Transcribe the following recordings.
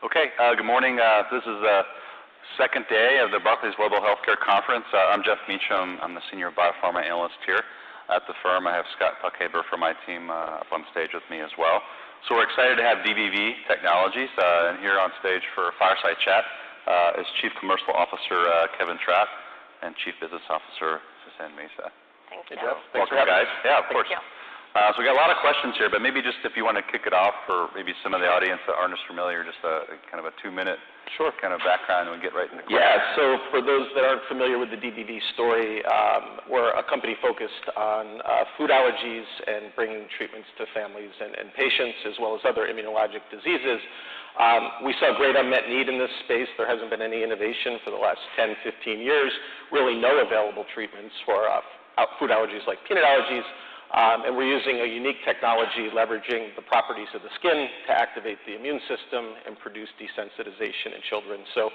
Okay, good morning. This is the second day of the Barclays Global Healthcare Conference. I'm Jeff Meacham. I'm the Senior Biopharma Analyst here at the firm. I have Scott Puckhaber from my team up on stage with me as well. So we're excited to have DBV Technologies and here on stage for a fireside chat is Chief Commercial Officer Kevin Trapp and Chief Business Officer Suzanne Mesa. Thank you. Hey, Jeff. Welcome, guys. Yeah, of course. Thank you. So we got a lot of questions here, but maybe just if you want to kick it off for maybe some of the audience that aren't as familiar, just a kind of a 2-minute kind of background, and we get right into questions. Yeah, so for those that aren't familiar with the DBV story, we're a company focused on food allergies and bringing treatments to families and patients, as well as other immunologic diseases. We saw great unmet need in this space. There hasn't been any innovation for the last 10, 15 years, really no available treatments for food allergies like peanut allergies. And we're using a unique technology leveraging the properties of the skin to activate the immune system and produce desensitization in children. So,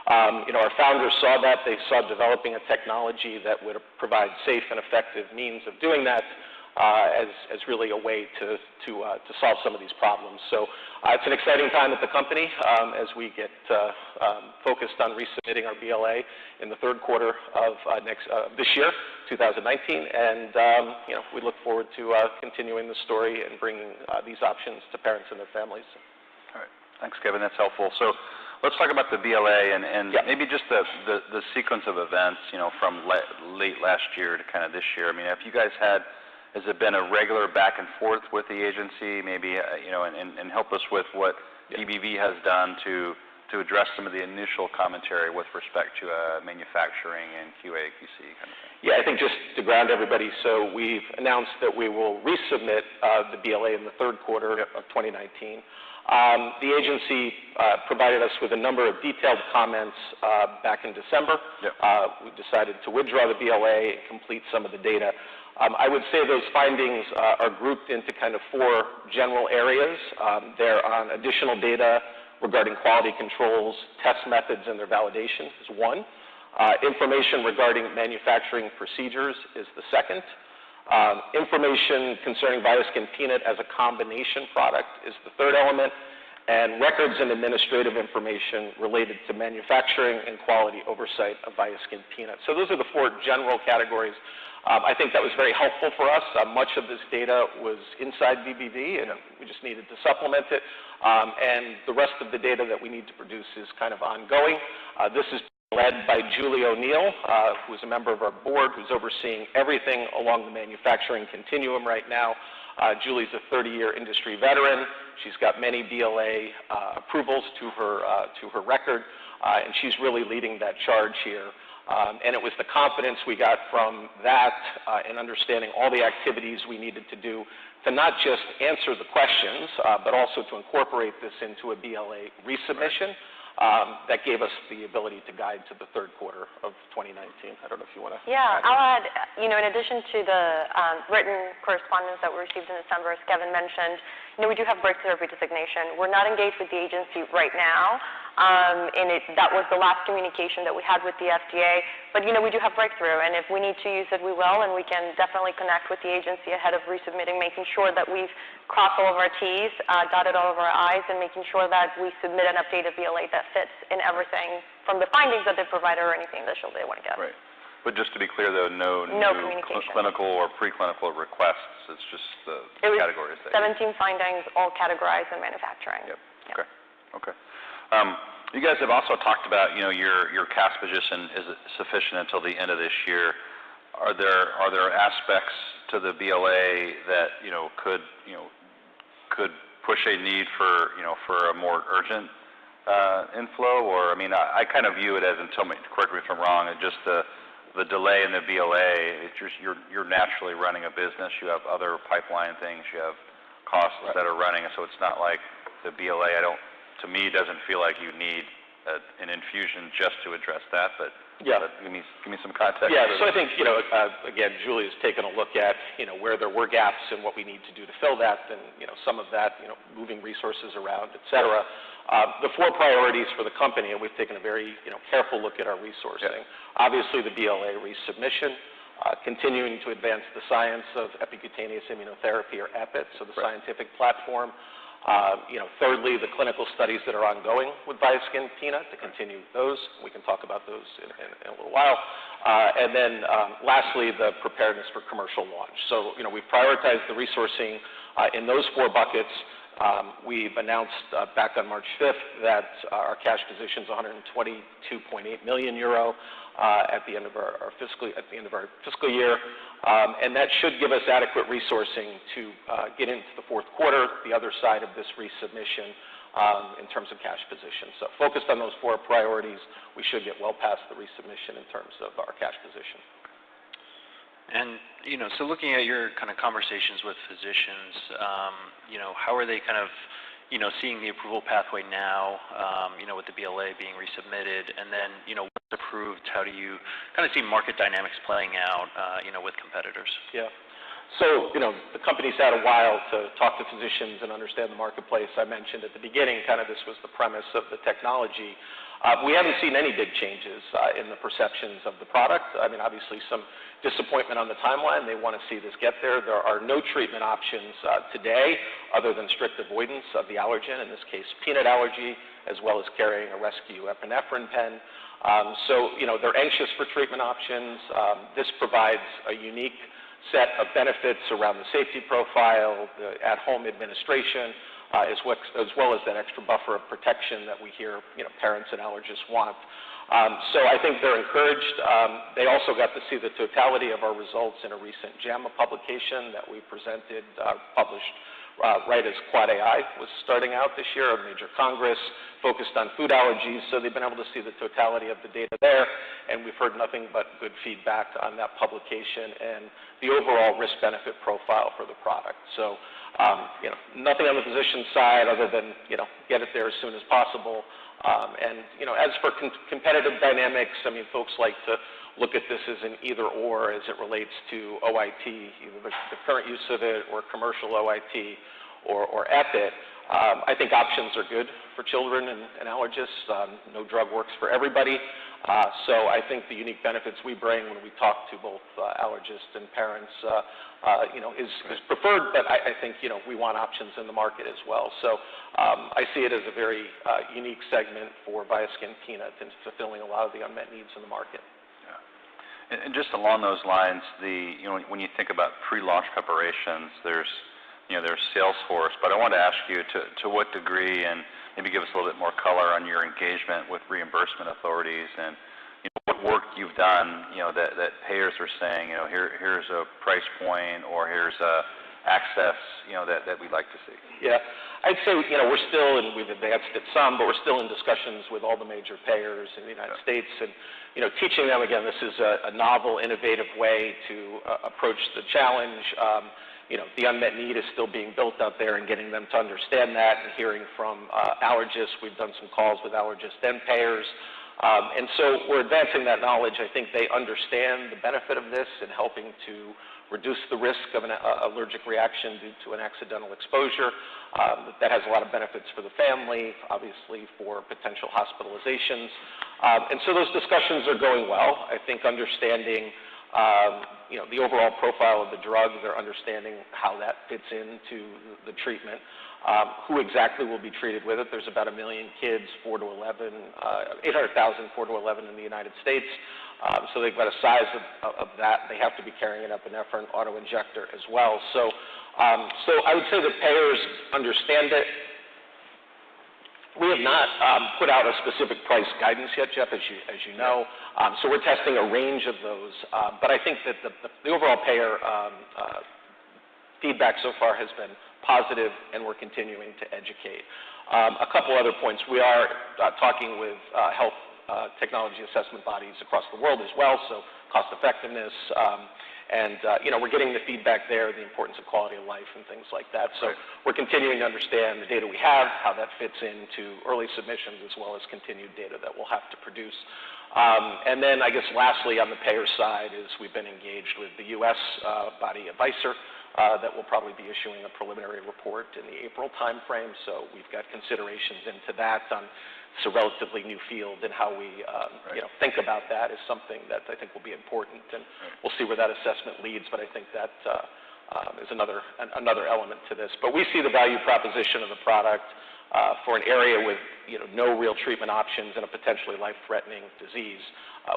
our founders saw that. They saw developing a technology that would provide safe and effective means of doing that as really a way to solve some of these problems. So it's an exciting time at the company as we get focused on resubmitting our BLA in the third quarter of this year, 2019, and we look forward to continuing the story and bringing these options to parents and their families. All right, thanks, Kevin. That's helpful. So let's talk about the BLA and maybe just the sequence of events, from late last year to kind of this year. I mean, have you guys has it been a regular back and forth with the agency, maybe, and help us with what DBV has done to address some of the initial commentary with respect to manufacturing and QA, QC kind of thing? Yeah, I think just to ground everybody, so we've announced that we will resubmit the BLA in the third quarter of 2019. The agency provided us with a number of detailed comments back in December. We decided to withdraw the BLA and complete some of the data. I would say those findings are grouped into kind of 4 general areas. They're on additional data regarding quality controls, test methods, and their validation is 1. Information regarding manufacturing procedures is the 2nd. Information concerning Viaskin Peanut as a combination product is the 3rd element. And records and administrative information related to manufacturing and quality oversight of Viaskin Peanut. So those are the 4 general categories. I think that was very helpful for us. Much of this data was inside DBV, and we just needed to supplement it. And the rest of the data that we need to produce is kind of ongoing. This is led by Julie O'Neill, who is a member of our board, who's overseeing everything along the manufacturing continuum right now. Julie's a 30-year industry veteran. She's got many BLA approvals to her record, and she's really leading that charge here. And it was the confidence we got from that in understanding all the activities we needed to do to not just answer the questions, but also to incorporate this into a BLA resubmission that gave us the ability to guide to the third quarter of 2019. I don't know if you want to add. I'll add, in addition to the written correspondence that we received in December, as Kevin mentioned, we do have breakthrough therapy designation. We're not engaged with the agency right now. And that was the last communication that we had with the FDA. But, we do have breakthrough, and if we need to use it, we will, and we can definitely connect with the agency ahead of resubmitting, making sure that we've crossed all of our T's, dotted all of our I's, and making sure that we submit an updated BLA that fits in everything from the findings that they provide or anything additional they want to get. Right. But just to be clear, though, no communication. Clinical or preclinical requests. It's just the categories. 17 findings, all categorized in manufacturing. Yep. Okay. You guys have also talked about, your cash position is sufficient until the end of this year. Are there aspects to the BLA that could push a need for a more urgent inflow? Or I kind of view it as, correct me if I'm wrong, just the delay in the BLA. It's just you're naturally running a business. You have other pipeline things. You have costs that are running, so it's not like the BLA. To me, doesn't feel like you need an infusion just to address that, but give me some context. Yeah, so I think, again, Julie has taken a look at, where there were gaps and what we need to do to fill that, and, some of that, moving resources around, et cetera. The 4 priorities for the company, and we've taken a very, careful look at our resourcing. Obviously, the BLA resubmission, continuing to advance the science of epicutaneous immunotherapy, or EPIT, so the scientific platform. Thirdly, the clinical studies that are ongoing with Viaskin Peanut, to continue those. We can talk about those in a little while. And then lastly, the preparedness for commercial launch. So, we've prioritized the resourcing in those 4 buckets. We've announced back on March 5th that our cash position is 122.8 million euro at the end of our fiscal year, and that should give us adequate resourcing to get into the fourth quarter, the other side of this resubmission in terms of cash position. So focused on those 4 priorities, we should get well past the resubmission in terms of our cash position. And, so looking at your kind of conversations with physicians, how are they kind of, seeing the approval pathway now, with the BLA being resubmitted, and then, once approved, how do you kind of see market dynamics playing out, with competitors? Yeah. So, the company's had a while to talk to physicians and understand the marketplace. I mentioned at the beginning, kind of this was the premise of the technology. We haven't seen any big changes in the perceptions of the product. I mean, obviously some disappointment on the timeline. They want to see this get there. There are no treatment options today other than strict avoidance of the allergen, in this case peanut allergy, as well as carrying a rescue epinephrine pen. So, they're anxious for treatment options. This provides a unique set of benefits around the safety profile, the at-home administration, as well as that extra buffer of protection that we hear, parents and allergists want. So I think they're encouraged. They also got to see the totality of our results in a recent JAMA publication that we presented, published right as Quad AI was starting out this year, a major congress focused on food allergies. So they've been able to see the totality of the data there, and we've heard nothing but good feedback on that publication and the overall risk-benefit profile for the product. So, nothing on the physician side other than, get it there as soon as possible. And, as for competitive dynamics, I mean, folks like to look at this as an either-or as it relates to OIT, either the current use of it or commercial OIT or EPIT. I think options are good for children and allergists. No drug works for everybody. So I think the unique benefits we bring when we talk to both allergists and parents, is preferred, but I think, we want options in the market as well. So I see it as a very unique segment for Viaskin Peanut and fulfilling a lot of the unmet needs in the market. Yeah. And just along those lines, when you think about pre-launch preparations, there's sales force, but I want to ask you to what degree, and maybe give us a little bit more color on your engagement with reimbursement authorities and what work you've done, that payers are saying, here's a price point or here's a access, that we'd like to see. Yeah, I'd say, we're still, and we've advanced it some, but we're still in discussions with all the major payers in the United States, and, teaching them, again, this is a novel, innovative way to approach the challenge. The unmet need is still being built out there, and getting them to understand that, and hearing from allergists. We've done some calls with allergists and payers. And so we're advancing that knowledge. I think they understand the benefit of this in helping to reduce the risk of an allergic reaction due to an accidental exposure. That has a lot of benefits for the family, obviously for potential hospitalizations. And so those discussions are going well. I think understanding the overall profile of the drug, they're understanding how that fits into the treatment. Who exactly will be treated with it? There's about 1 million kids, 4 to 11, 800,000, 4 to 11 in the United States. So they've got a size of that. They have to be carrying an epinephrine auto-injector as well. So I would say the payers understand it. We have not put out a specific price guidance yet, Jeff, as you know. So we're testing a range of those. But I think that the overall payer feedback so far has been positive, and we're continuing to educate. A couple other points. We are talking with health technology assessment bodies across the world as well, so cost effectiveness. And we're getting the feedback there, the importance of quality of life and things like that. So we're continuing to understand the data we have, how that fits into early submissions, as well as continued data that we'll have to produce. And then I guess lastly on the payer side is we've been engaged with the U.S. body AVISR that will probably be issuing a preliminary report in the April timeframe. So we've got considerations into that. It's a relatively new field, and how we think about that is something that I think will be important, and we'll see where that assessment leads. But I think that is another element to this. But we see the value proposition of the product for an area with no real treatment options and a potentially life-threatening disease.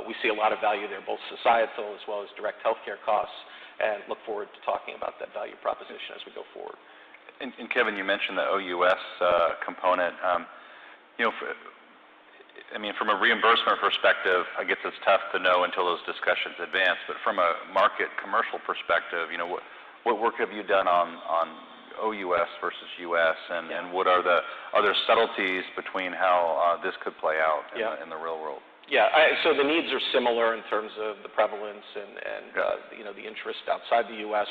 We see a lot of value there, both societal as well as direct healthcare costs, and look forward to talking about that value proposition as we go forward. And Kevin, you mentioned the OUS component. From a reimbursement perspective, I guess it's tough to know until those discussions advance. But from a market commercial perspective, what work have you done on OUS versus US, and what are the other subtleties between how this could play out in the real world? Yeah, so the needs are similar in terms of the prevalence and the interest outside the U.S.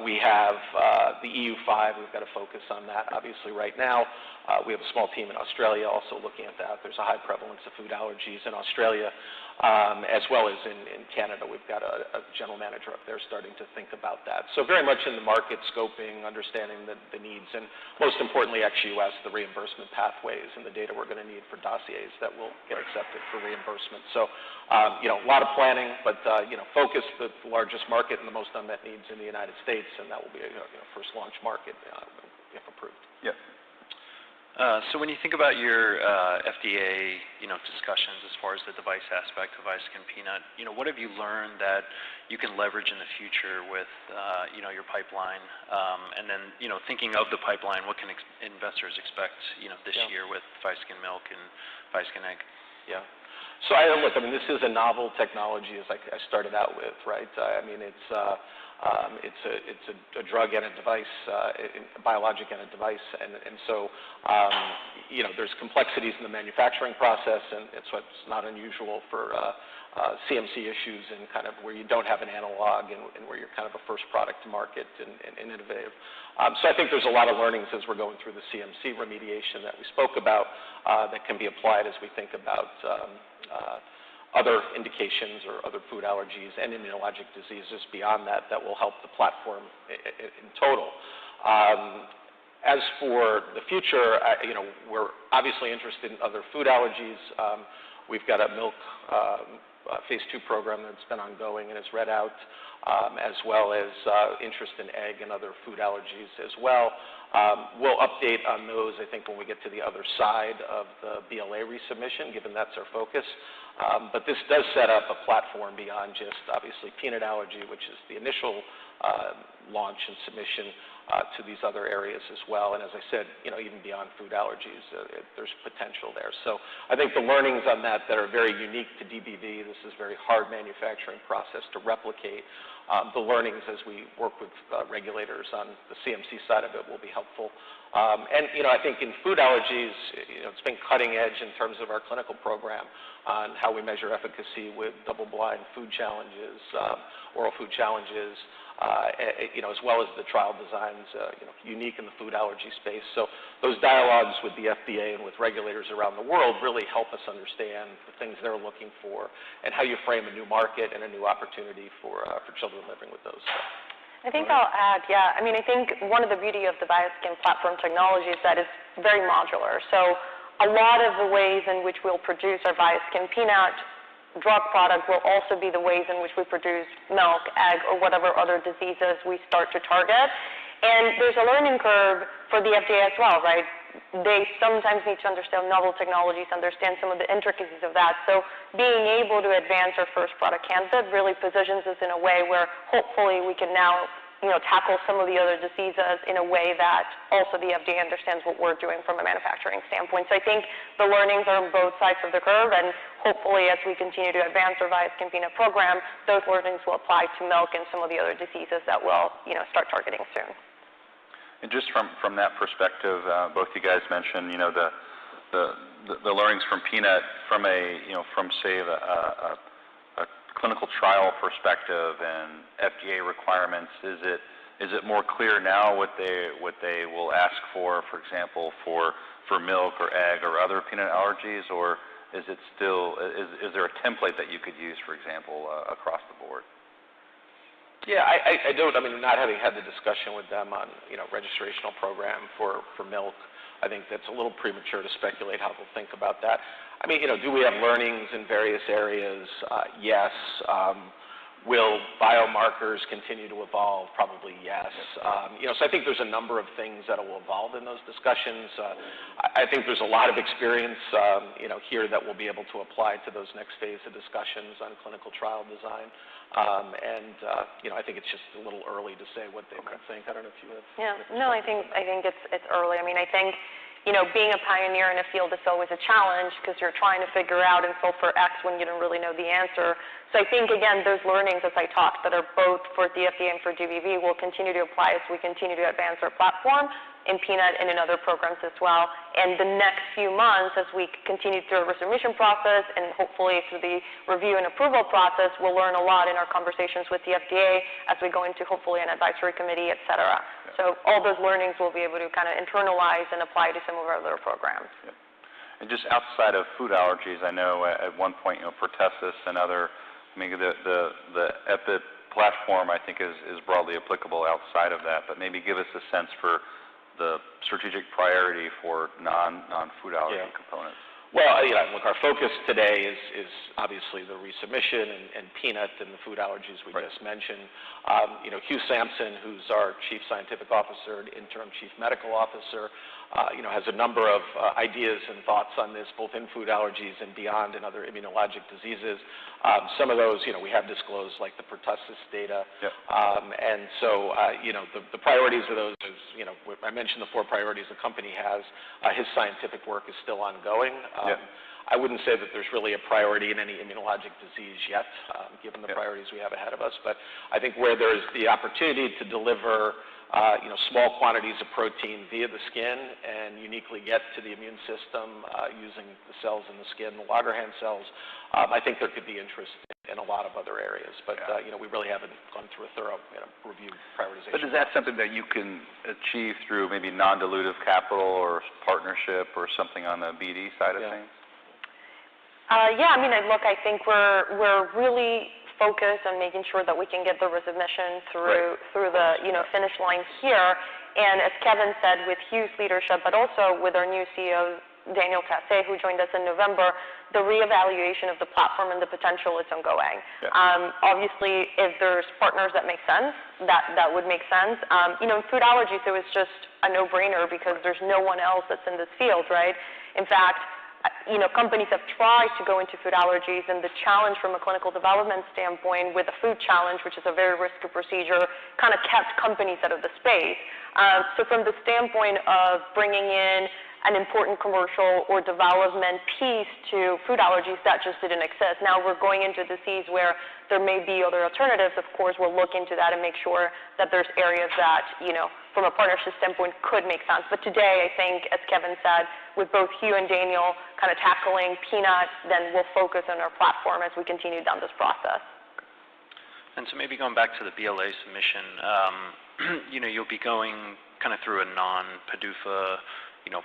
We have the EU5. We've got to focus on that, obviously, right now. We have a small team in Australia also looking at that. There's a high prevalence of food allergies in Australia, as well as in Canada. We've got a general manager up there starting to think about that. So very much in the market scoping, understanding the needs, and most importantly, ex-US, the reimbursement pathways and the data we're going to need for dossiers that will get accepted for reimbursement. So, a lot of planning, but, focus the largest market and the most unmet needs in the United States, and that will be a first launch market if approved. Yeah. So when you think about your FDA, discussions as far as the device aspect of Viaskin Peanut, what have you learned that you can leverage in the future with, your pipeline? And then, thinking of the pipeline, what can investors expect, this year with Viaskin Milk and Viaskin Egg? Yeah. So this is a novel technology, as I started out with, right? It's a drug and a device, a biologic and a device, and so there's complexities in the manufacturing process, and it's what's not unusual for CMC issues and kind of where you don't have an analog and where you're kind of a first product to market and innovative. So I think there's a lot of learnings as we're going through the CMC remediation that we spoke about that can be applied as we think about other indications or other food allergies and immunologic diseases beyond that will help the platform in total. As for the future, we're obviously interested in other food allergies. We've got a milk phase 2 program that's been ongoing and is read out, as well as interest in egg and other food allergies as well. We'll update on those, I think, when we get to the other side of the BLA resubmission, given that's our focus. But this does set up a platform beyond just, obviously, peanut allergy, which is the initial launch and submission to these other areas as well. And as I said, even beyond food allergies, there's potential there. So I think the learnings on that are very unique to DBV. This is a very hard manufacturing process to replicate. The learnings as we work with regulators on the CMC side of it will be helpful. And I think in food allergies, it's been cutting edge in terms of our clinical program on how we measure efficacy with double-blind food challenges, oral food challenges, as well as the trial designs, unique in the food allergy space. So those dialogues with the FDA and with regulators around the world really help us understand the things they're looking for and how you frame a new market and a new opportunity for children living with those. I think I'll add, I think one of the beauty of the Viaskin platform technology is that it's very modular. So a lot of the ways in which we'll produce our Viaskin Peanut drug product will also be the ways in which we produce milk, egg, or whatever other diseases we start to target. And there's a learning curve for the FDA as well, right? They sometimes need to understand novel technologies, understand some of the intricacies of that. So being able to advance our first product candidate really positions us in a way where hopefully we can now tackle some of the other diseases in a way that also the FDA understands what we're doing from a manufacturing standpoint. So I think the learnings are on both sides of the curve, and hopefully as we continue to advance our Viaskin Peanut program, those learnings will apply to milk and some of the other diseases that we'll start targeting soon. And just from that perspective, both you guys mentioned, the learnings from peanut from from say a clinical trial perspective and FDA requirements. Is it more clear now what they will ask for example, for milk or egg or other peanut allergies, or is it still is there a template that you could use, for example, across the board? Yeah, I don't. Not having had the discussion with them on registrational program for milk, I think that's a little premature to speculate how they'll think about that. Do we have learnings in various areas? Yes. Will biomarkers continue to evolve? Probably yes. So I think there's a number of things that will evolve in those discussions. I think there's a lot of experience, here that we'll be able to apply to those next phase of discussions on clinical trial design. I think it's just a little early to say what they might think. I don't know if you have. Yeah. No, I think it's early. I mean, I think, being a pioneer in a field is always a challenge because you're trying to figure out and solve for X when you don't really know the answer. So I think, again, those learnings, as I talked, that are both for the FDA and for DBV will continue to apply as we continue to advance our platform in peanut and in other programs as well. And the next few months, as we continue through our resubmission process and hopefully through the review and approval process, we'll learn a lot in our conversations with the FDA as we go into hopefully an advisory committee, et cetera. So all those learnings we'll be able to kind of internalize and apply to some of our other programs. Yep. And just outside of food allergies, I know at one point, pertussis and other, the EPIT platform, I think, is broadly applicable outside of that. But maybe give us a sense for the strategic priority for non-food allergy components. Well, look, our focus today is obviously the resubmission and peanut and the food allergies we just mentioned. Hugh Sampson, who's our Chief Scientific Officer and Interim Chief Medical Officer, has a number of ideas and thoughts on this, both in food allergies and beyond in other immunologic diseases. Some of those, we have disclosed, like the pertussis data. Yep. And so, the priorities of those is, I mentioned the 4 priorities the company has. His scientific work is still ongoing. Yep. I wouldn't say that there's really a priority in any immunologic disease yet, given the priorities we have ahead of us. But I think where there's the opportunity to deliver small quantities of protein via the skin and uniquely get to the immune system using the cells in the skin, the Langerhans cells, I think there could be interest in a lot of other areas. But, we really haven't gone through a thorough review prioritization. But is that something that you can achieve through maybe non-dilutive capital or partnership or something on the BD side of things? I think we're really focused on making sure that we can get the resubmission through the finish line here. And as Kevin said, with Hugh's leadership, but also with our new CEO, Daniel Tassé, who joined us in November, the reevaluation of the platform and the potential is ongoing. Yeah. Obviously, if there's partners that make sense, that would make sense. In food allergies, it was just a no-brainer because there's no one else that's in this field, right? In fact, companies have tried to go into food allergies, and the challenge from a clinical development standpoint with a food challenge, which is a very risky procedure, kind of kept companies out of the space. So from the standpoint of bringing in an important commercial or development piece to food allergies, that just didn't exist. Now we're going into a disease where there may be other alternatives. Of course, we'll look into that and make sure that there's areas that, from a partnership standpoint could make sense. But today, I think, as Kevin said, with both Hugh and Daniel kind of tackling peanut, then we'll focus on our platform as we continue down this process. And so maybe going back to the BLA submission, you'll be going kind of through a non-PDUFA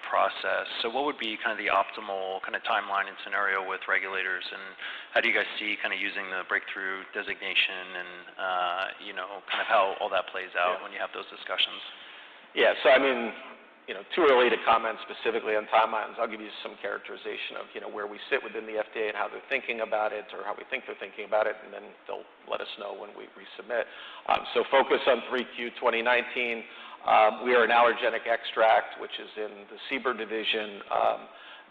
process. So what would be kind of the optimal kind of timeline and scenario with regulators, and how do you guys see kind of using the breakthrough designation and, kind of how all that plays out when you have those discussions? Yeah, so too early to comment specifically on timelines. I'll give you some characterization of, where we sit within the FDA and how they're thinking about it, or how we think they're thinking about it, and then they'll let us know when we resubmit. So focus on 3Q 2019. We are an allergenic extract, which is in the CBER division.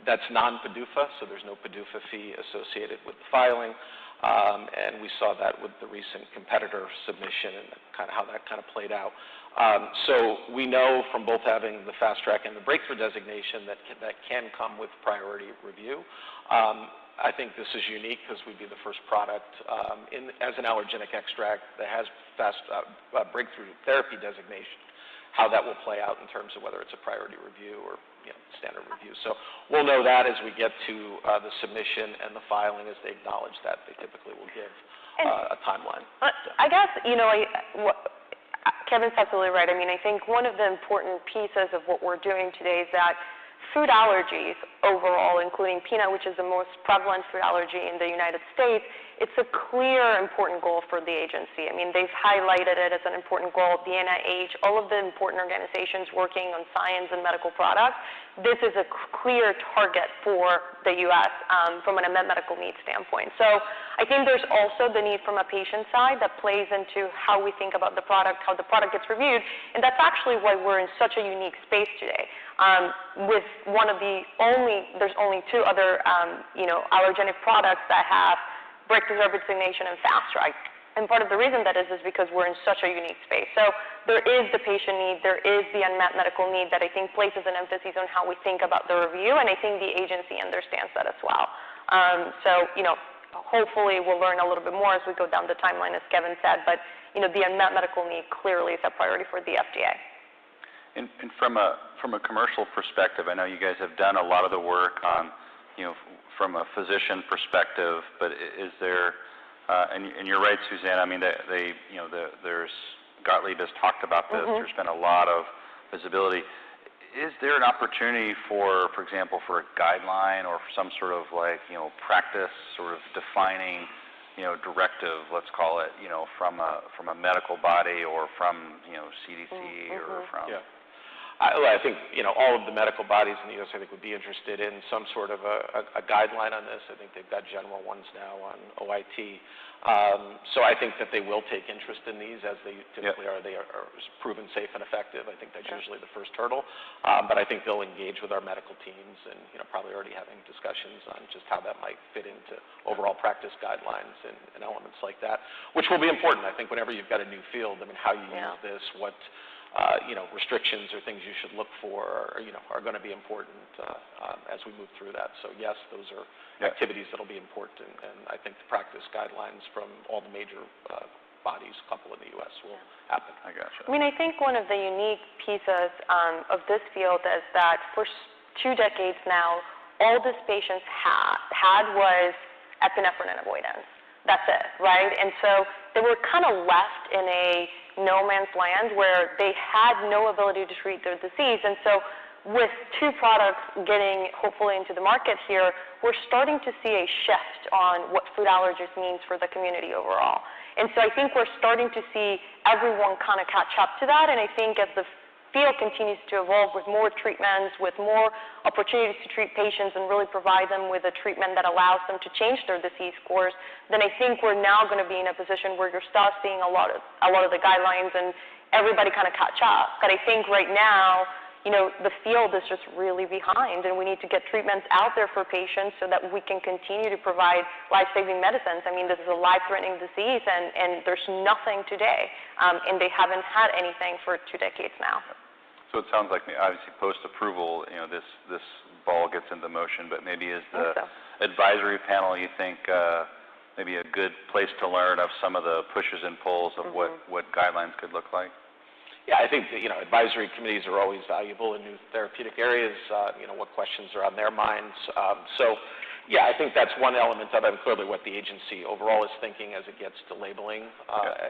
That's non-PDUFA, so there's no PDUFA fee associated with the filing. And we saw that with the recent competitor submission and kind of how that kind of played out. So we know from both having the fast track and the breakthrough designation that can come with priority review. I think this is unique because we'd be the first product as an allergenic extract that has fast breakthrough therapy designation. How that will play out in terms of whether it's a priority review or standard review. So we'll know that as we get to the submission and the filing. As they acknowledge that, they typically will give a timeline. I guess, Kevin's absolutely right. I think one of the important pieces of what we're doing today is that food allergies overall, including peanut, which is the most prevalent food allergy in the United States, it's a clear, important goal for the agency. I mean, they've highlighted it as an important goal. The NIH, all of the important organizations working on science and medical products, this is a clear target for the U.S. From an unmet medical needs standpoint. So I think there's also the need from a patient side that plays into how we think about the product, how the product gets reviewed, and that's actually why we're in such a unique space today. With there's only two other, allergenic products that have breakthrough therapy designation and fast track. And part of the reason that is because we're in such a unique space. So there is the patient need, there is the unmet medical need that I think places an emphasis on how we think about the review, and I think the agency understands that as well. Hopefully we'll learn a little bit more as we go down the timeline, as Kevin said, but, the unmet medical need clearly is a priority for the FDA. And from a commercial perspective, I know you guys have done a lot of the work on, from a physician perspective, but is there, and you're right, Suzanne, I mean, there's, Gottlieb has talked about this, there's been a lot of visibility. Is there an opportunity for example, for a guideline or for some sort of practice sort of defining, directive, let's call it, from a medical body or from, CDC or from... Yeah. I think, all of the medical bodies in the U.S., I think, would be interested in some sort of a guideline on this. I think they've got general ones now on OIT. So I think that they will take interest in these as they typically are. They are proven safe and effective. I think that's usually the first hurdle. But I think they'll engage with our medical teams and, probably already having discussions on just how that might fit into overall practice guidelines and elements like that, which will be important. I think whenever you've got a new field, I mean, how you use this, what restrictions or things you should look for are going to be important as we move through that. So yes, those are activities that will be important, and I think the practice guidelines from all the major bodies, a couple in the U.S., will happen. I gotcha. I mean, I think one of the unique pieces of this field is that for 2 decades now, all these patients had was epinephrine avoidance. That's it, right? And so they were kind of left in a no man's land where they had no ability to treat their disease. And so with 2 products getting hopefully into the market here, we're starting to see a shift on what food allergies means for the community overall. And so I think we're starting to see everyone kind of catch up to that. And I think as the field continues to evolve with more treatments, with more opportunities to treat patients and really provide them with a treatment that allows them to change their disease course, then I think we're now going to be in a position where you're start seeing a lot of the guidelines and everybody kind of catch up. But I think right now, the field is just really behind, and we need to get treatments out there for patients so that we can continue to provide life-saving medicines. I mean, this is a life-threatening disease, and there's nothing today, and they haven't had anything for 2 decades now. So it sounds like, obviously, post-approval, this ball gets into motion, but maybe is the advisory panel, you think, maybe a good place to learn of some of the pushes and pulls of what guidelines could look like? Yeah, I think that, advisory committees are always valuable in new therapeutic areas, what questions are on their minds. I think that's one element of it, and clearly what the agency overall is thinking as it gets to labeling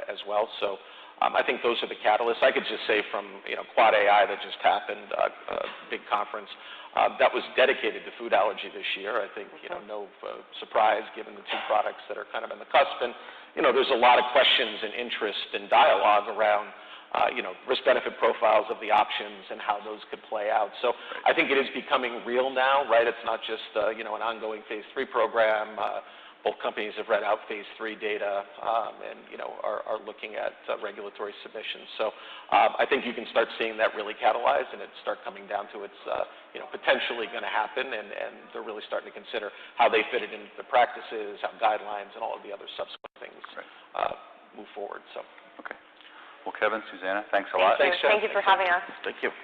as well. So I think those are the catalysts. I could just say from, Quad AI that just happened, a big conference, that was dedicated to food allergy this year. I think, no surprise given the 2 products that are kind of in the cusp. And, there's a lot of questions and interest and dialogue around risk-benefit profiles of the options and how those could play out. So I think it is becoming real now, right? It's not just, an ongoing phase 3 program. Both companies have read out phase 3 data and, are looking at regulatory submissions. So I think you can start seeing that really catalyze and it start coming down to its, potentially going to happen, and they're really starting to consider how they fit it into the practices, how guidelines and all of the other subsequent things move forward. So. Okay. Well, Kevin, Susanna, thanks a lot. Thanks, Jeff. Thank you for having us. Thank you.